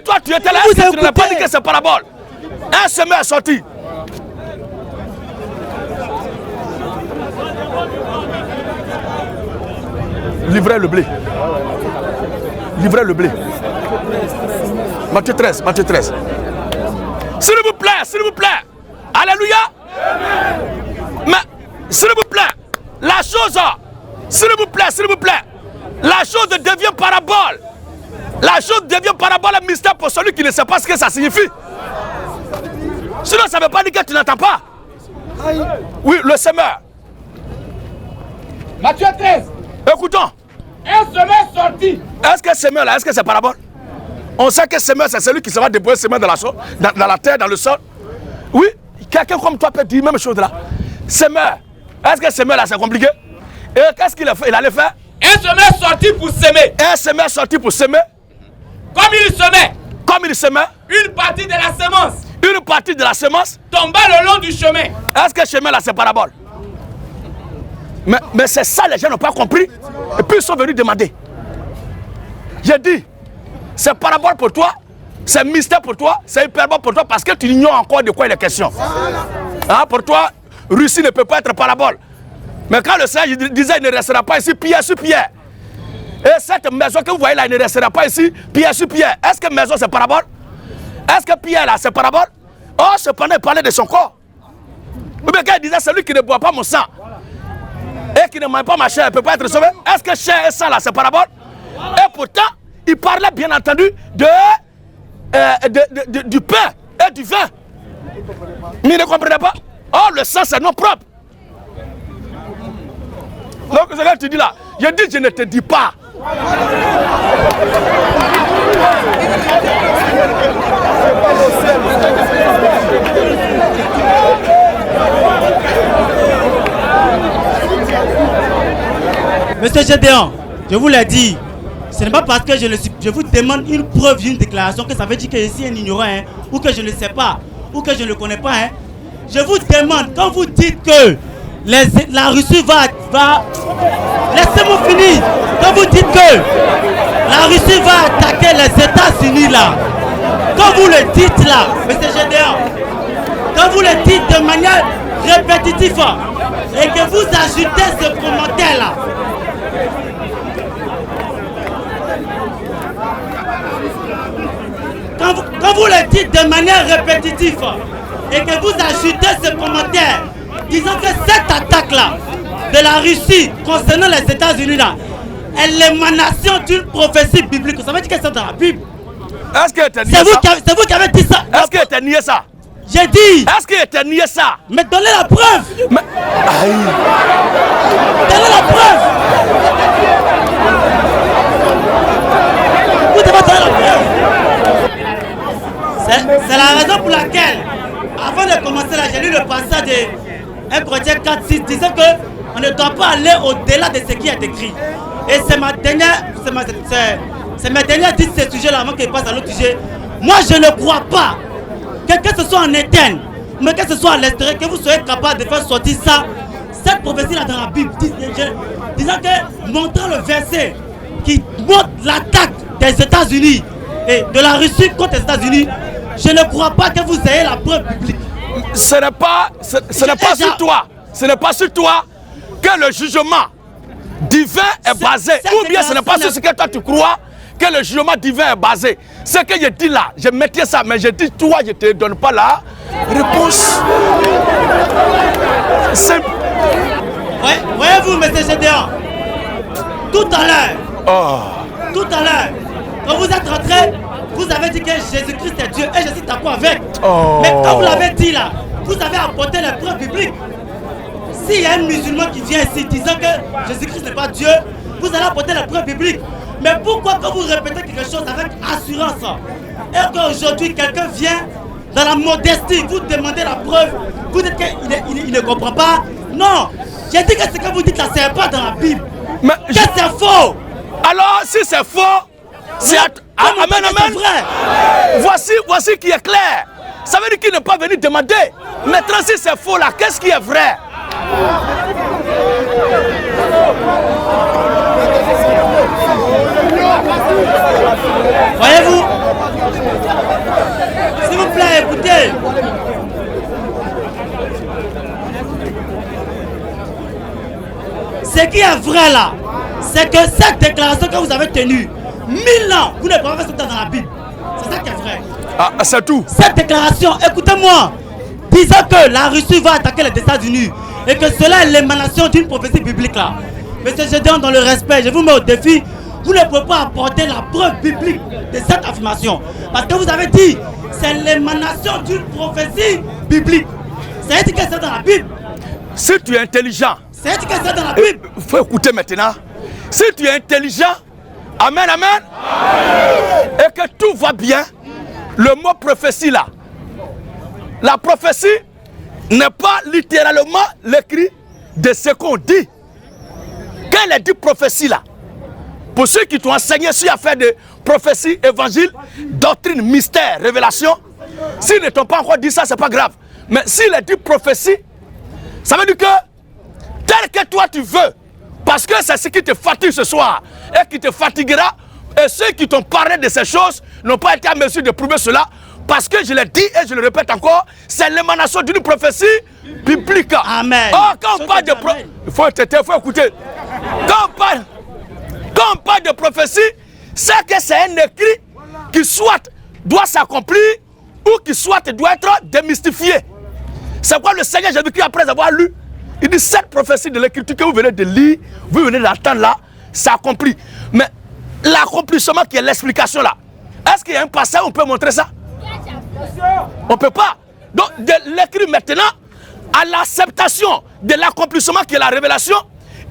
toi tu étais là, est-ce que tu n'avais pas dit que c'est parabole. Un semeur est sorti. Livrez le blé. Livrez le blé. Matthieu 13, Matthieu 13. S'il vous plaît. Alléluia. Mais, s'il vous plaît, la chose, s'il vous plaît. La chose devient parabole. La chose devient parabole, un mystère pour celui qui ne sait pas ce que ça signifie. Sinon, ça ne veut pas dire que tu n'entends pas. Oui, le semeur. Matthieu 13. Écoutons. Un semeur sorti. Est-ce que semeur là, est-ce que c'est parabole? On sait que semeur, c'est celui qui se va déployer semeur dans la terre, dans le sol. Oui, quelqu'un comme toi peut dire même chose là. Semeur. Est-ce que semeur là, c'est compliqué? Et qu'est-ce qu'il a fait? Il allait faire? Un semeur sorti pour semer. Un semeur sorti pour semer. Comme il semait. Comme il semait. Une partie de la semence. Une partie de la semence tomba le long du chemin. Est-ce que le chemin là c'est parabole? Mais c'est ça, les gens n'ont pas compris. Et puis ils sont venus demander. J'ai dit, c'est parabole pour toi, c'est mystère pour toi, c'est hyperbole pour toi parce que tu ignores encore de quoi il est question. Hein, pour toi, Russie ne peut pas être parabole. Mais quand le Seigneur disait il ne restera pas ici, pierre sur pierre. Et cette maison que vous voyez là, il ne restera pas ici, pierre sur pierre. Est-ce que maison c'est parabole? Est-ce que pierre là c'est parabole? Oh, cependant il parlait de son corps. Mais quand il disait celui qui ne boit pas mon sang et qui ne mange pas ma chair ne peut pas être sauvé. Est-ce que chair et sang là c'est parabole? Et pourtant, il parlait bien entendu du pain et du vin. Mais il ne comprenait pas. Oh, le sang c'est non propre. Donc ce que tu dis là, je dis je ne te dis pas. Monsieur Gédéon, je vous l'ai dit, ce n'est pas parce que je vous demande une preuve d'une déclaration que ça veut dire que je suis un ignorant, hein, ou que je ne sais pas, ou que je ne connais pas. Hein. Je vous demande, quand vous dites que la Russie va... Laissez-moi finir. Quand vous dites que la Russie va attaquer les États-Unis là, quand vous le dites là, monsieur Gédéon, quand vous le dites de manière répétitive et que vous ajoutez ce commentaire là, quand vous le dites de manière répétitive et que vous ajoutez ce commentaire disant que cette attaque-là de la Russie concernant les États-Unis là est l'émanation d'une prophétie biblique. Ça veut dire que c'est dans la Bible. Est-ce que tu as nié ça? C'est vous qui avez dit ça. Est-ce que tu as nié ça? J'ai dit. Est-ce que tu as nié ça? Mais donnez la preuve. Mais... Donnez la preuve. Vous devez donner la preuve. C'est la raison pour laquelle, avant de commencer là, j'ai lu le passage de 1 Corinthiens 4:6 disant qu'on ne doit pas aller au-delà de ce qui est écrit. Et c'est ma dernière dit ce sujet-là avant qu'il passe à l'autre sujet. Moi, je ne crois pas que ce soit en interne, mais que ce soit à l'extérieur, que vous soyez capable de faire sortir ça, cette prophétie-là dans la Bible, disant que, montrant le verset qui montre l'attaque des États-Unis et de la Russie contre les États-Unis, je ne crois pas que vous ayez la preuve biblique. Ce n'est pas sur toi. Ce n'est pas sur toi que le jugement divin est basé. Ou bien ce n'est pas sur ce que toi tu crois que le jugement divin est basé. Ce que je dis là, je mettais ça, mais je dis toi, je ne te donne pas la réponse. Voyez-vous, M. Gédéon, tout à l'heure, quand vous êtes rentré, vous avez dit que Jésus-Christ est Dieu et Jésus est d'accord avec. Mais quand vous l'avez dit là, vous avez apporté les preuves bibliques. S'il y a un musulman qui vient ici disant que Jésus-Christ n'est pas Dieu, vous allez apporter les preuves bibliques. Mais pourquoi quand vous répétez quelque chose avec assurance et qu'aujourd'hui quelqu'un vient dans la modestie, vous demandez la preuve, vous dites qu'il ne comprend pas? Non, j'ai dit que ce que vous dites là, c'est pas dans la Bible. Mais c'est faux. Alors si c'est faux, c'est amen, amen. Voici qui est clair. Ça veut dire qu'il n'est pas venu demander. Maintenant si c'est faux là, qu'est-ce qui est vrai? Voyez-vous, s'il vous plaît, écoutez. Ce qui est vrai là, c'est que cette déclaration que vous avez tenue, 1000 ans, vous ne pouvez pas faire ça dans la Bible. C'est ça qui est vrai. Ah, c'est tout. Cette déclaration, écoutez-moi, disant que la Russie va attaquer les États-Unis et que cela est l'émanation d'une prophétie biblique là. Monsieur Gédéon, dans le respect, je vous mets au défi vous ne pouvez pas apporter la preuve biblique de cette affirmation. Parce que vous avez dit, c'est l'émanation d'une prophétie biblique. C'est écrit que c'est dans la Bible. Si tu es intelligent, c'est écrit que c'est dans la Bible. Il faut écouter maintenant. Si tu es intelligent, amen, amen, et que tout va bien, le mot prophétie là, la prophétie n'est pas littéralement l'écrit de ce qu'on dit. Quand elle dit prophétie là, pour ceux qui t'ont enseigné sur l'affaire de prophétie, évangile, doctrine, mystère, révélation, s'ils ne t'ont pas encore dit ça, c'est pas grave. Mais s'il est dit prophétie, ça veut dire que tel que toi tu veux, parce que c'est ce qui te fatigue ce soir et qui te fatiguera, et ceux qui t'ont parlé de ces choses n'ont pas été en mesure de prouver cela, parce que je l'ai dit et je le répète encore, c'est l'émanation d'une prophétie biblique. Amen. Oh, quand on parle de prophétie, il faut écouter. Quand on parle de prophétie, c'est que c'est un écrit qui soit doit s'accomplir ou qui soit doit être démystifié. C'est quoi le Seigneur Jésus-Christ, après avoir lu, il dit cette prophétie de l'écriture que vous venez de lire, vous venez d'entendre là, s'accomplit. Mais l'accomplissement qui est l'explication là, est-ce qu'il y a un passage où on peut montrer ça? On ne peut pas. Donc de l'écrit maintenant à l'acceptation de l'accomplissement qui est la révélation,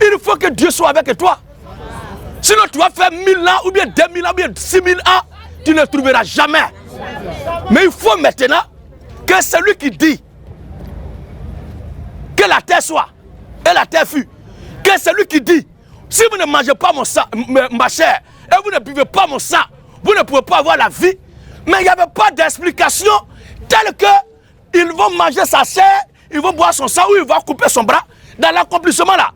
il faut que Dieu soit avec toi. Sinon tu vas faire 1000 ans ou bien 2000 ans ou bien 6000 ans, tu ne trouveras jamais. Mais il faut maintenant que celui qui dit que la terre soit et la terre fut, que celui qui dit si vous ne mangez pas mon sang, ma chair, et vous ne buvez pas mon sang, vous ne pouvez pas avoir la vie. Mais il n'y avait pas d'explication telle que ils vont manger sa chair, ils vont boire son sang ou ils vont couper son bras dans l'accomplissement là.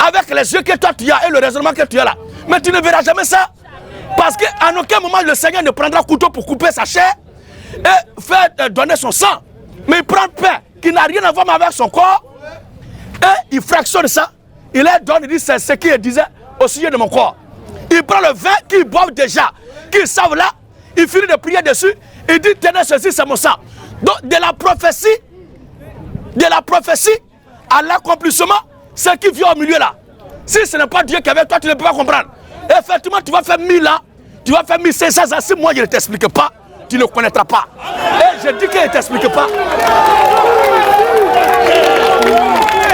Avec les yeux que toi tu as et le raisonnement que tu as là. Mais tu ne verras jamais ça. Parce qu'à aucun moment le Seigneur ne prendra couteau pour couper sa chair et faire donner son sang. Mais il prend pain qui n'a rien à voir avec son corps et il fractionne ça. Il leur donne, il dit c'est ce qu'il disait au sujet de mon corps. Il prend le vin qu'ils boivent déjà, qu'ils savent là, il finit de prier dessus, il dit tenez ceci c'est mon sang. Donc de la prophétie à l'accomplissement, ce qui vient au milieu là. Si ce n'est pas Dieu qui est avec toi, tu ne peux pas comprendre. Effectivement, tu vas faire 1000 ans, tu vas faire 1500 ans. Si moi je ne t'explique pas, tu ne connaîtras pas. Et je dis qu'il ne t'explique pas.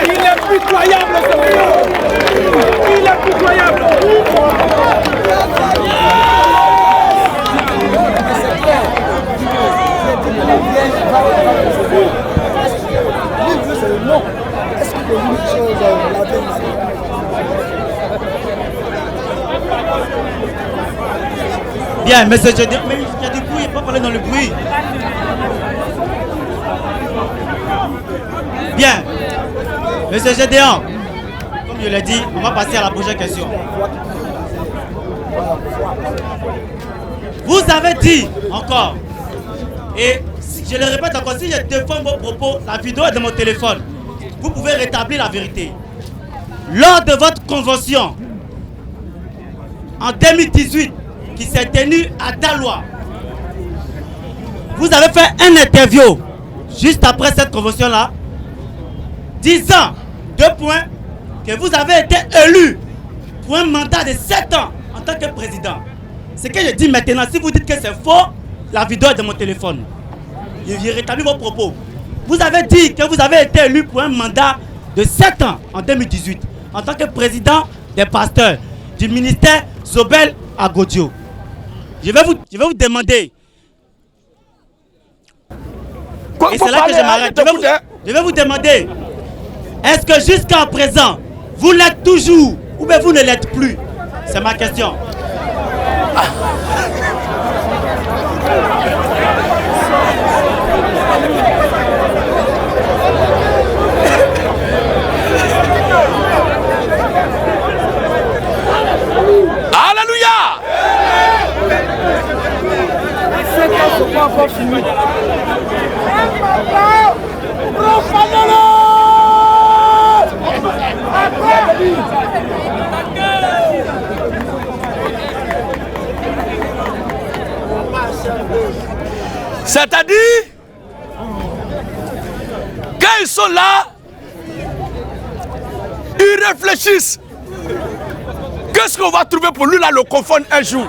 Il est pitoyable ce Dieu. Il est pitoyable. Est-ce que les choses Bien, mais il y a du bruit, il ne faut pas parler dans le bruit. Bien, monsieur Gédéon, comme je l'ai dit, on va passer à la prochaine question. Vous avez dit encore, et je le répète encore, si je défends vos propos, la vidéo est dans mon téléphone. Vous pouvez rétablir la vérité. Lors de votre convention, en 2018, qui s'est tenue à Daloa, vous avez fait un interview juste après cette convention-là, disant, 2 points, que vous avez été élu pour un mandat de 7 ans en tant que président. Ce que je dis maintenant, si vous dites que c'est faux, la vidéo est dans mon téléphone. Je rétablis vos propos. Vous avez dit que vous avez été élu pour un mandat de 7 ans en 2018 en tant que président des pasteurs du ministère Zobel Agodio. Je vais vous demander. Et c'est là que je m'arrête. Je vais vous demander. Est-ce que jusqu'à présent, vous l'êtes toujours ou bien vous ne l'êtes plus? C'est ma question. Alléluia. C'est-à-dire, quand ils sont là, ils réfléchissent. Qu'est-ce qu'on va trouver pour lui là, le confondre un jour?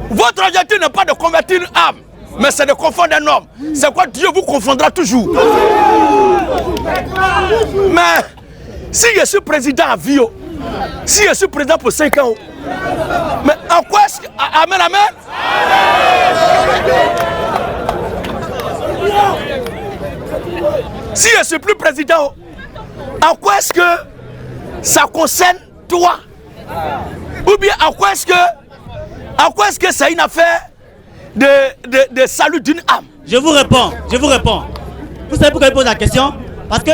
Votre objectif n'est pas de convertir une âme, mais c'est de confondre un homme. C'est quoi? Dieu vous confondra toujours. Mais si je suis président à vie, si je suis président pour 5 ans, mais en quoi est-ce que... Amen, amen. Si je ne suis plus président, en quoi est-ce que ça concerne toi? Ou bien en quoi est-ce que c'est une affaire de salut d'une âme? Je vous réponds. Vous savez pourquoi je pose la question? Parce que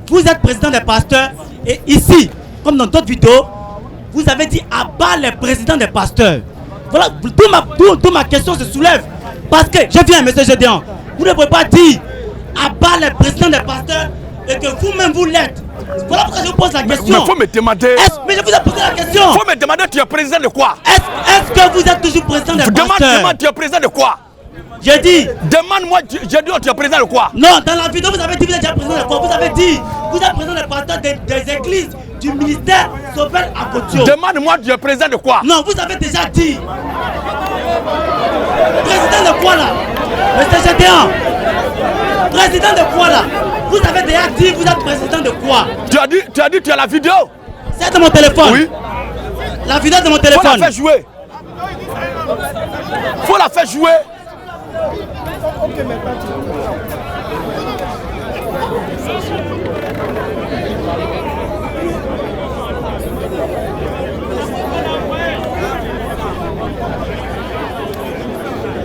vous êtes président des pasteurs et ici, comme dans d'autres vidéos, vous avez dit abat les présidents des pasteurs. Voilà, d'où ma question se soulève. Parce que, je viens, monsieur Gédéon, vous ne pouvez pas dire abat les présidents des pasteurs et que vous-même vous l'êtes. Voilà pourquoi je vous pose la question. Mais il faut me demander. Mais je vous ai posé la question. Il faut me demander, tu es président de quoi? Est-ce que vous êtes toujours président des pasteurs? Demande, tu es président de quoi? J'ai dit. Demande-moi, j'ai dit, tu es président de quoi? Non, dans la vidéo, vous avez dit, vous êtes déjà président de quoi? Vous avez dit, vous êtes président des pasteurs des églises du ministère Sobel Agodio. Demande-moi, tu es président de quoi? Non, vous avez déjà dit. Président de quoi là? Monsieur Gédéon. Président de quoi là? Vous avez déjà dit, vous êtes président de quoi? Tu as dit, tu as la vidéo? C'est de mon téléphone. Oui. La vidéo de mon téléphone. Faut la faire jouer. Faut la faire jouer.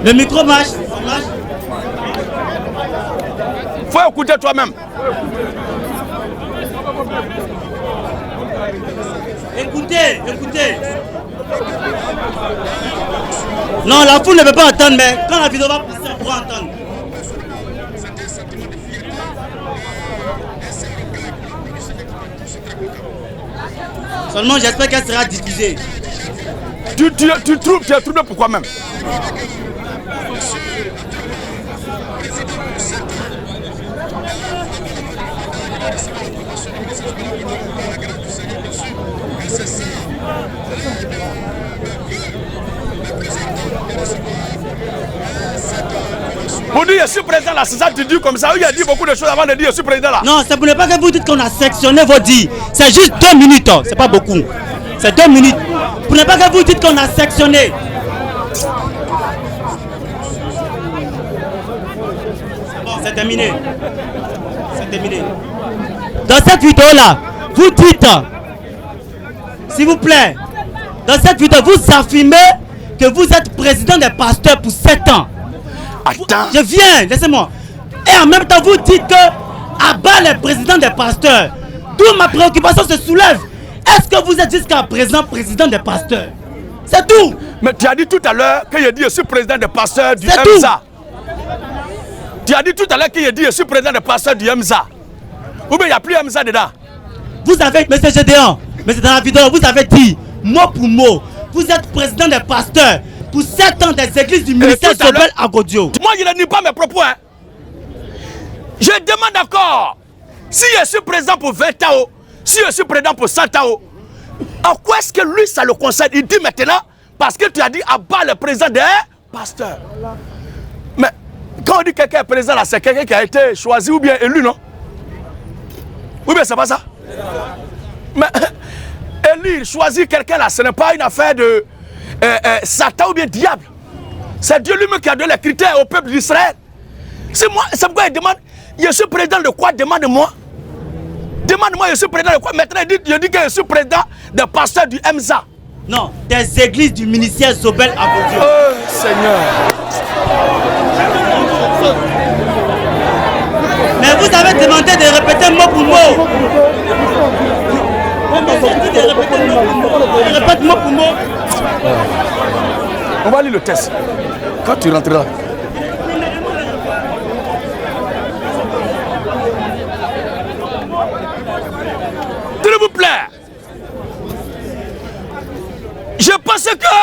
Le micro marche. Faut écouter toi-même. Écoutez. Non, la foule ne peut pas entendre, mais quand la vidéo va passer, on pourra entendre. Seulement, j'espère qu'elle sera diffusée. Tu es troublé pourquoi même? Pour dire je suis président là, c'est ça que tu dis comme ça. Il a dit beaucoup de choses avant de dire je suis président là. Non, c'est pour ne pas que vous dites qu'on a sectionné vos dits. C'est juste 2 minutes, c'est pas beaucoup. C'est 2 minutes. Pour ne pas que vous dites qu'on a sectionné. Bon, c'est terminé. Dans cette vidéo là, vous dites, s'il vous plaît, dans cette vidéo, vous affirmez que vous êtes président des pasteurs pour 7 ans. Attends. Je viens, laissez-moi. Et en même temps, vous dites que abat les présidents des pasteurs. D'où ma préoccupation se soulève. Est-ce que vous êtes jusqu'à présent président des pasteurs? C'est tout. Mais tu as dit tout à l'heure que je dis je suis président des pasteurs du MSA. Tu as dit tout à l'heure que je dis je suis président des pasteurs du MSA. Ou bien il n'y a plus MSA dedans. Vous avez, monsieur Gédéon, mais c'est dans la vidéo, vous avez dit, mot pour mot, vous êtes président des pasteurs pour 7 ans des églises du ministère Sobel Agodio. Moi, je ne nie pas mes propos. Hein. Je demande encore, si je suis président pour 20 ans, si je suis président pour 100 ans, en quoi est-ce que lui, ça le concerne? Il dit maintenant, parce que tu as dit abat le président des pasteurs. Mais quand on dit quelqu'un est président là, c'est quelqu'un qui a été choisi ou bien élu, non? Ou bien c'est pas ça? Mais élire, choisir quelqu'un là, ce n'est pas une affaire de Satan ou bien diable. C'est Dieu lui-même qui a donné les critères au peuple d'Israël. C'est moi, c'est pourquoi il demande, je suis président de quoi? Demande-moi. Demande-moi, je suis président de quoi? Maintenant, je dis que je suis président des pasteurs du MSA. Non, des églises du ministère Sobel Agodio. Oh Seigneur. Mais vous avez demandé de répéter mot pour mot. Répète mot pour mot. On va lire le test. Quand tu rentreras. S'il vous plaît. Je pense que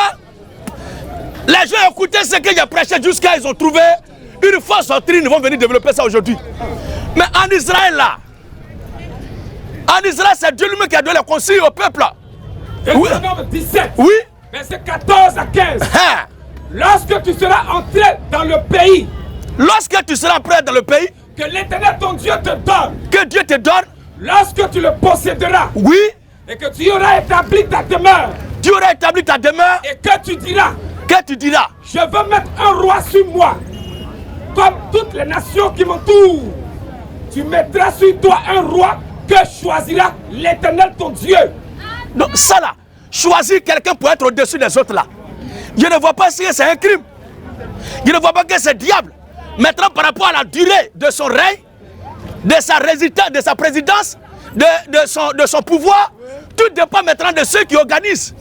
les gens écoutaient ce que j'ai prêché jusqu'à ils ont trouvé une fausse doctrine. Ils vont venir développer ça aujourd'hui. Mais en Israël là, En Israël, c'est Dieu lui-même qui a donné les consignes au peuple. Deutéronome 17. Oui. Versets 14 à 15. Lorsque tu seras entré dans le pays. Lorsque tu seras prêt dans le pays. Que l'Éternel ton Dieu te donne. Que Dieu te donne. Lorsque tu le posséderas. Oui. Et que tu y auras établi ta demeure. Tu auras établi ta demeure. Et que tu diras. Que tu diras. Je veux mettre un roi sur moi. Comme toutes les nations qui m'entourent. Tu mettras sur toi un roi que choisira l'Éternel ton Dieu. Donc ça là, choisir quelqu'un pour être au-dessus des autres là. Je ne vois pas si c'est un crime. Je ne vois pas que c'est diable. Maintenant par rapport à la durée de son règne, de sa résidence, de sa présidence, de son pouvoir, tout dépend maintenant de ceux qui organisent.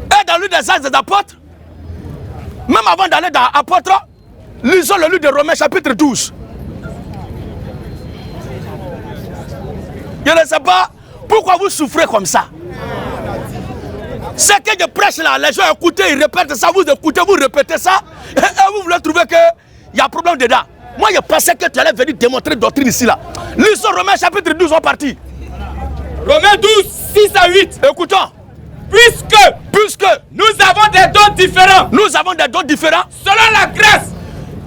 Et dans le livre des Actes des Apôtres, même avant d'aller dans Apôtres, lisons le livre de Romains chapitre 12. Je ne sais pas pourquoi vous souffrez comme ça. C'est que je prêche là, les gens écoutent, ils répètent ça, vous écoutez, vous répétez ça, et vous voulez trouver qu'il y a problème dedans. Moi je pensais que tu allais venir démontrer doctrine ici là. Lisons Romains chapitre 12 en partie. Romains 12, 6 à 8. Écoutons. Puisque nous avons des dons différents. Nous avons des dons différents. Selon la grâce.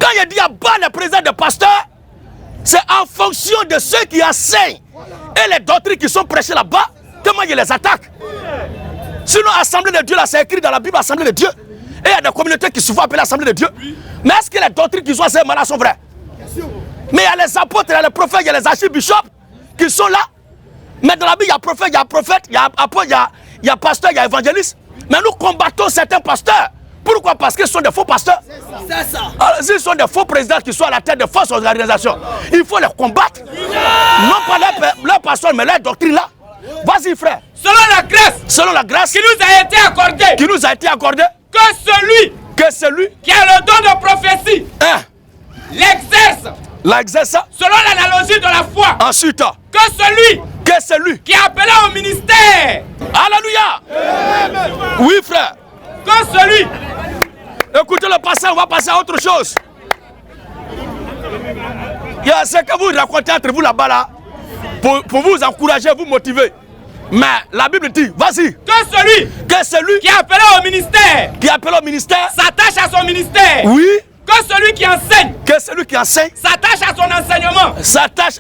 Quand il dit à bas le président de pasteur, c'est en fonction de ceux qui enseignent et les doctrines qui sont prêchées là-bas, comment ils les attaquent. Sinon, Assemblée de Dieu, là, c'est écrit dans la Bible, Assemblée de Dieu. Et il y a des communautés qui se font appeler Assemblée de Dieu. Mais est-ce que les doctrines qui sont enseignées là sont vraies? Mais il y a les apôtres, il y a les prophètes, il y a les archibishops qui sont là. Mais dans la Bible, il y a prophète, il y a prophète, il y a apôtre, il y a pasteur, il y a évangéliste. Mais nous combattons certains pasteurs. Pourquoi? Parce qu'ils sont des faux pasteurs. C'est ça. Alors, s'ils sont des faux présidents qui sont à la tête de fausses organisations, il faut les combattre. Non pas leur pasteur, mais leur doctrine là. Vas-y frère. Selon la grâce qui nous a été accordée. Que celui qui a le don de prophétie. L'exerce. Selon l'analogie de la foi. Ensuite. Que celui qui est appelé au ministère. Alléluia. Oui frère. Que celui. Écoutez le passage, on va passer à autre chose. Il y a ce que vous racontez entre vous là-bas là, pour vous encourager, vous motiver. Mais la Bible dit, vas-y. Que celui qui est appelé au ministère. S'attache à son ministère. Oui. Que celui qui enseigne. S'attache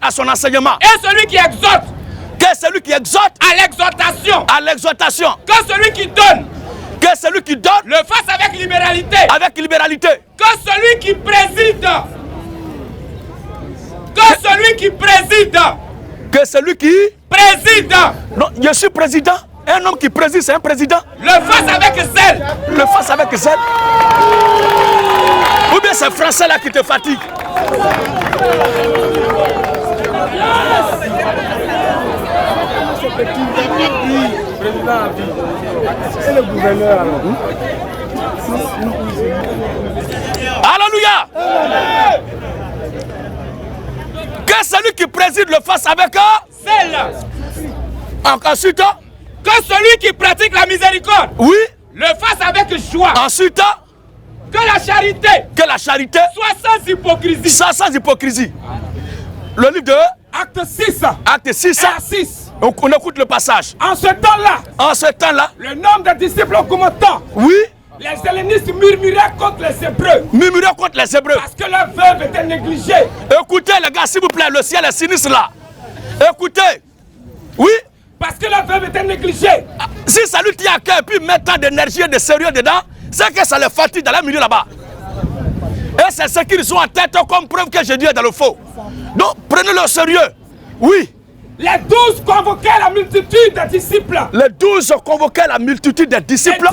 à son enseignement. Et celui qui exhorte. À l'exhortation. Que celui qui donne. Le fasse avec libéralité. Que celui qui préside. Non, je suis président. Un homme qui préside, c'est un président. Le fasse avec zèle. Ou bien c'est français là qui te fatigue. C'est le gouverneur alors. Alléluia. Que celui qui préside le fasse avec zèle. Ensuite, que celui qui pratique la miséricorde. Oui. Le fasse avec joie. Ensuite, que la charité soit sans hypocrisie. Le livre de Acte 6. On écoute le passage. En ce temps-là, le nombre de disciples augmentant. Oui. Les hellénistes murmuraient contre les Hébreux. Parce que leur veuve était négligée. Écoutez les gars, s'il vous plaît, le ciel est sinistre là. Écoutez. Oui. Parce que la veuve était négligée. Si ça lui tient à cœur et puis met tant d'énergie et de sérieux dedans, c'est que ça les fatigue dans le milieu là-bas. Et c'est ce qu'ils sont en tête comme preuve que Jésus est dans le faux. Donc prenez-le au sérieux. Oui. Les 12 convoquaient la multitude des disciples.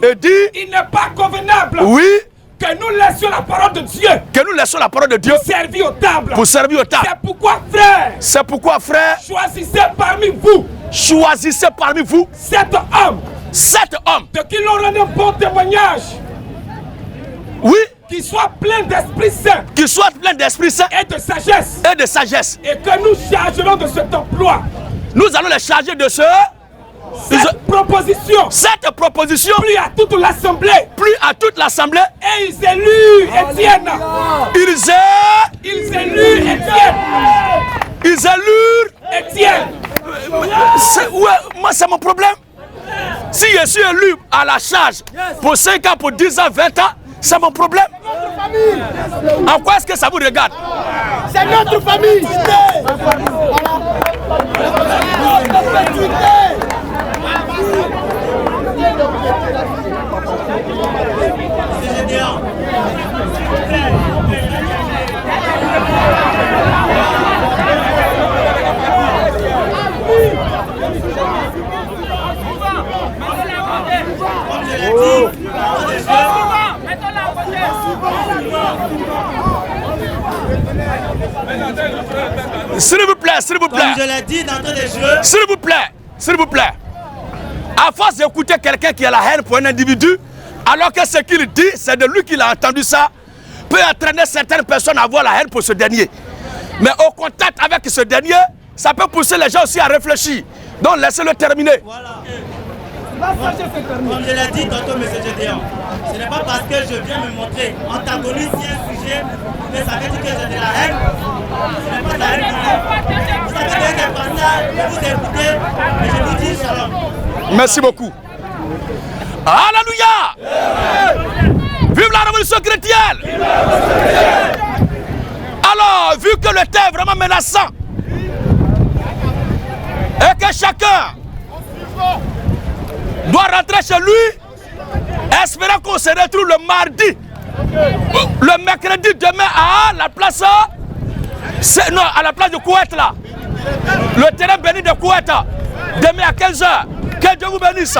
Et dit, il n'est pas convenable. Oui. Que nous laissions la parole de Dieu. Pour servir aux tables. C'est pourquoi frère. Choisissez parmi vous. 7 hommes. De qui l'on rend un bon témoignage. Oui. Qui soit plein d'Esprit Saint. Et de sagesse. Et que nous chargerons de cet emploi. Nous allons les charger de cette proposition. Plus à toute l'assemblée. Et ils élus Étienne. Ils élurent Étienne. Moi, c'est mon problème. Si je suis élu à la charge pour 5 ans, pour 10 ans, 20 ans, c'est mon problème. En quoi est-ce que ça vous regarde? C'est notre famille. S'il vous plaît, s'il vous plaît. Comme je l'ai dit dans tous les jeux. S'il vous plaît, s'il vous plaît. À force d'écouter quelqu'un qui a la haine pour un individu, alors que ce qu'il dit, c'est de lui qu'il a entendu ça, peut entraîner certaines personnes à avoir la haine pour ce dernier. Mais au contact avec ce dernier, ça peut pousser les gens aussi à réfléchir. Donc laissez-le terminer. Voilà. Comme je l'ai dit tantôt, M. Gédéon, ce n'est pas parce que je viens me montrer antagoniste sur un sujet, mais ça veut dire que j'ai de la haine. Ce n'est pas de la haine pour vous. Vous avez donné des passages, je vous écoutez, et je vous dis shalom. Merci beaucoup. Alléluia. Vive la révolution chrétienne. Alors, vu que le temps est vraiment menaçant, et que chacun doit rentrer chez lui, espérant qu'on se retrouve le mardi, le mercredi demain à la place, non, à la place de Kouet là, le terrain béni de Kouet, demain à 15h. Que Dieu vous bénisse.